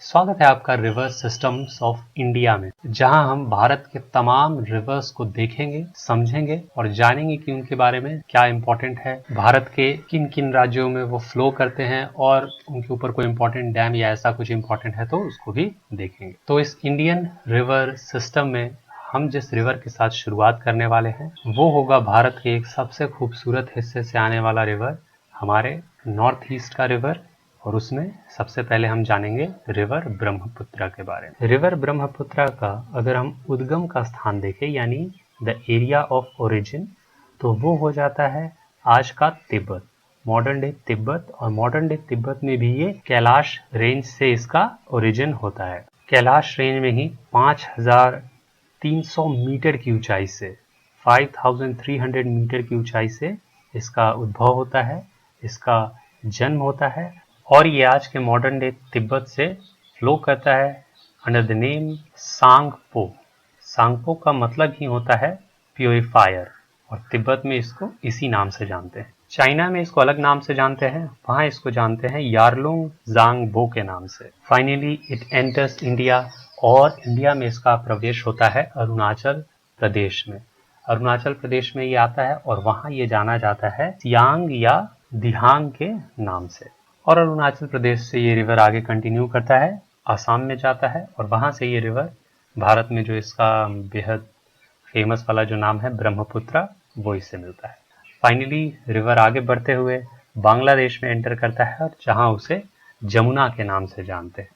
स्वागत है आपका रिवर सिस्टम्स ऑफ इंडिया में, जहां हम भारत के तमाम रिवर्स को देखेंगे, समझेंगे और जानेंगे कि उनके बारे में क्या इम्पोर्टेंट है, भारत के किन किन राज्यों में वो फ्लो करते हैं और उनके ऊपर कोई इम्पोर्टेंट डैम या ऐसा कुछ इम्पोर्टेंट है तो उसको भी देखेंगे। तो इस इंडियन रिवर सिस्टम में हम जिस रिवर के साथ शुरुआत करने वाले हैं वो होगा भारत के एक सबसे खूबसूरत हिस्से से आने वाला रिवर, हमारे नॉर्थ ईस्ट का रिवर। और उसमें सबसे पहले हम जानेंगे रिवर ब्रह्मपुत्र के बारे में। रिवर ब्रह्मपुत्र का अगर हम उद्गम का स्थान देखें यानी द एरिया ऑफ ओरिजिन, तो वो हो जाता है आज का तिब्बत, मॉडर्न डे तिब्बत। और मॉडर्न डे तिब्बत में भी ये कैलाश रेंज से इसका ओरिजिन होता है। कैलाश रेंज में ही 5300 मीटर की ऊंचाई से 5300 मीटर की ऊंचाई से इसका उद्भव होता है, इसका जन्म होता है। और ये आज के मॉडर्न डे तिब्बत से फ्लो करता है under the name Tsangpo. Tsangpo का मतलब ही होता है प्योरीफायर, और तिब्बत में इसको इसी नाम से जानते हैं। चाइना में इसको अलग नाम से जानते हैं, वहां इसको जानते हैं यारलुंग जांगबो के नाम से। फाइनली इट एंटर्स इंडिया, और इंडिया में इसका प्रवेश होता है अरुणाचल प्रदेश में। अरुणाचल प्रदेश में ये आता है और वहां ये जाना जाता है सियांग या दिहांग के नाम से। और अरुणाचल प्रदेश से ये रिवर आगे कंटिन्यू करता है, आसाम में जाता है, और वहां से ये रिवर भारत में जो इसका बेहद फेमस वाला जो नाम है ब्रह्मपुत्र, वो इससे मिलता है। फाइनली रिवर आगे बढ़ते हुए बांग्लादेश में एंटर करता है, और जहां उसे जमुना के नाम से जानते हैं।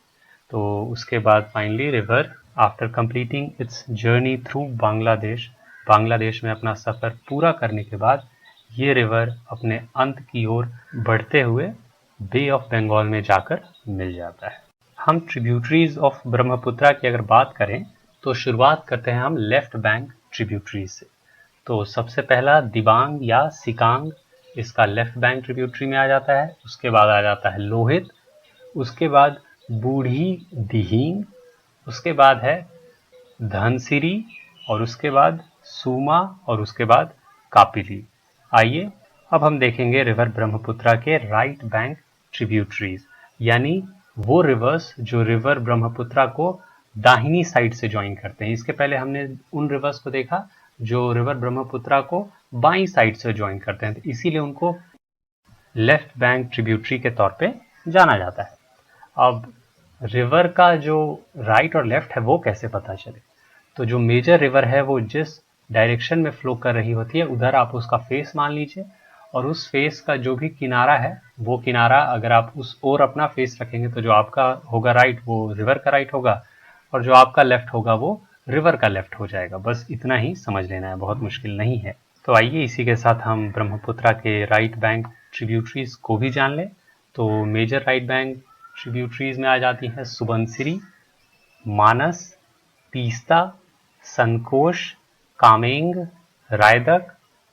तो उसके बाद finally river after completing it's journey through Bangladesh, Bangladesh में अपना सफर पूरा करने के बाद ये रिवर अपने अंत की ओर बढ़ते हुए बे ऑफ बंगाल में जाकर मिल जाता है। हम ट्रिब्यूटरीज ऑफ ब्रह्मपुत्र की अगर बात करें तो शुरुआत करते हैं हम लेफ्ट बैंक ट्रिब्यूटरीज से। तो सबसे पहला दिबांग या सिकांग इसका लेफ्ट बैंक ट्रिब्यूटरी में आ जाता है। उसके बाद आ जाता है लोहित, उसके बाद बूढ़ी दिहिंग, उसके बाद है धनसिरी, और उसके बाद सूमा, और उसके बाद कापिली। आइए अब हम देखेंगे रिवर ब्रह्मपुत्र के राइट बैंक ट्रिब्यूटरीज, यानी वो रिवर्स जो रिवर ब्रह्मपुत्र को दाहिनी साइड से ज्वाइन करते हैं। इसके पहले हमने उन रिवर्स को देखा जो रिवर ब्रह्मपुत्र को बाईं साइड से ज्वाइन करते हैं, तो इसीलिए उनको लेफ्ट बैंक ट्रिब्यूटरी के तौर पे जाना जाता है। अब रिवर का जो राइट और लेफ्ट है वो कैसे पता चले? तो जो मेजर रिवर है वो जिस डायरेक्शन में फ्लो कर रही होती है उधर आप उसका फेस मान लीजिए, और उस फेस का जो भी किनारा है वो किनारा अगर आप उस ओर अपना फेस रखेंगे तो जो आपका होगा राइट वो रिवर का राइट होगा, और जो आपका लेफ्ट होगा वो रिवर का लेफ्ट हो जाएगा। बस इतना ही समझ लेना है, बहुत मुश्किल नहीं है। तो आइए इसी के साथ हम ब्रह्मपुत्र के राइट बैंक ट्रिब्यूटरीज को भी जान लें। तो मेजर राइट बैंक ट्रिब्यूटरीज में आ जाती हैं सुबनसिरी, मानस, तीस्ता, संकोश, कामेंग, रायदक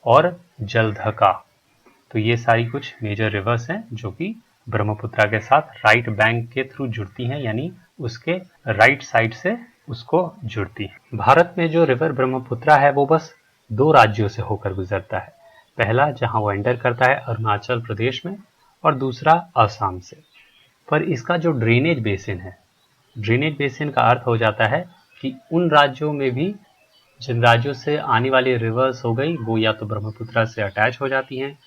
और जलधका। तो ये सारी कुछ मेजर रिवर्स हैं जो कि ब्रह्मपुत्र के साथ राइट बैंक के थ्रू जुड़ती हैं, यानी उसके राइट साइड से उसको जुड़ती है। भारत में जो रिवर ब्रह्मपुत्र है वो बस 2 राज्यों से होकर गुजरता है। पहला जहां वो एंटर करता है अरुणाचल प्रदेश में, और दूसरा असम से। पर इसका जो ड्रेनेज बेसिन है, ड्रेनेज बेसिन का अर्थ हो जाता है कि उन राज्यों में भी जिन राज्यों से आने वाली रिवर्स हो गई वो या तो ब्रह्मपुत्र से अटैच हो जाती हैं,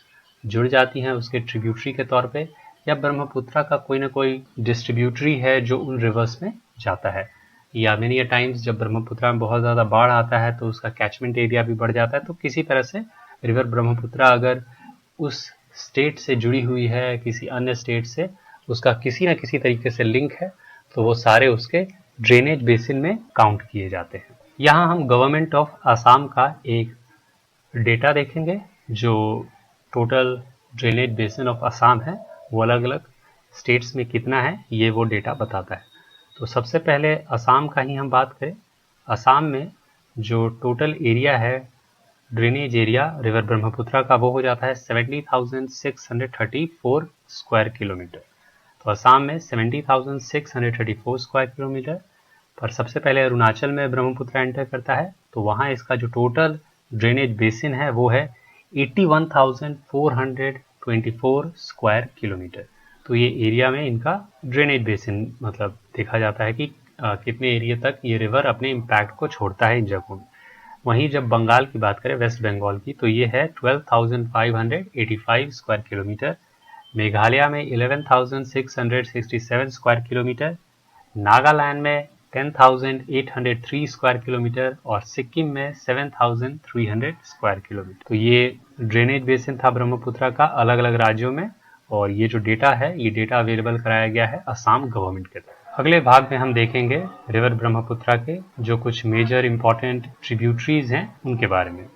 जुड़ जाती हैं उसके ट्रिब्यूटरी के तौर पे, या ब्रह्मपुत्र का कोई ना कोई डिस्ट्रीब्यूटरी है जो उन रिवर्स में जाता है। या मेनी टाइम्स जब ब्रह्मपुत्र में बहुत ज़्यादा बाढ़ आता है तो उसका कैचमेंट एरिया भी बढ़ जाता है। तो किसी तरह से रिवर ब्रह्मपुत्र अगर उस स्टेट से जुड़ी हुई है, किसी अन्य स्टेट से उसका किसी न किसी तरीके से लिंक है, तो वो सारे उसके ड्रेनेज बेसिन में काउंट किए जाते हैं। यहाँ हम गवर्नमेंट ऑफ आसाम का एक डेटा देखेंगे जो total drainage basin of Assam है वो अलग अलग स्टेट्स में कितना है ये वो डेटा बताता है। तो सबसे पहले आसाम का ही हम बात करें। आसाम में जो टोटल एरिया है ड्रेनेज एरिया रिवर ब्रह्मपुत्र का वो हो जाता है 70,634 स्क्वायर किलोमीटर। तो आसाम में 70,634 स्क्वायर किलोमीटर। पर सबसे पहले अरुणाचल में ब्रह्मपुत्र एंटर करता है, तो वहाँ इसका जो टोटल ड्रेनेज बेसिन है वो है 81,424 स्क्वायर किलोमीटर। तो ये एरिया में इनका ड्रेनेज बेसिन मतलब देखा जाता है कि कितने एरिया तक ये रिवर अपने इम्पैक्ट को छोड़ता है इन जगहों में। वहीं जब बंगाल की बात करें, वेस्ट बंगाल की, तो ये है 12,585 स्क्वायर किलोमीटर, मेघालय में 11,667 स्क्वायर किलोमीटर, नागालैंड में 10,803 स्क्वायर किलोमीटर और सिक्किम में 7,300 स्क्वायर किलोमीटर। तो ये ड्रेनेज बेसिन था ब्रह्मपुत्र का अलग अलग राज्यों में, और ये जो डेटा है ये डेटा अवेलेबल कराया गया है असम गवर्नमेंट के द्वारा। अगले भाग में हम देखेंगे रिवर ब्रह्मपुत्र के जो कुछ मेजर इंपॉर्टेंट ट्रिब्यूटरीज हैं उनके बारे में।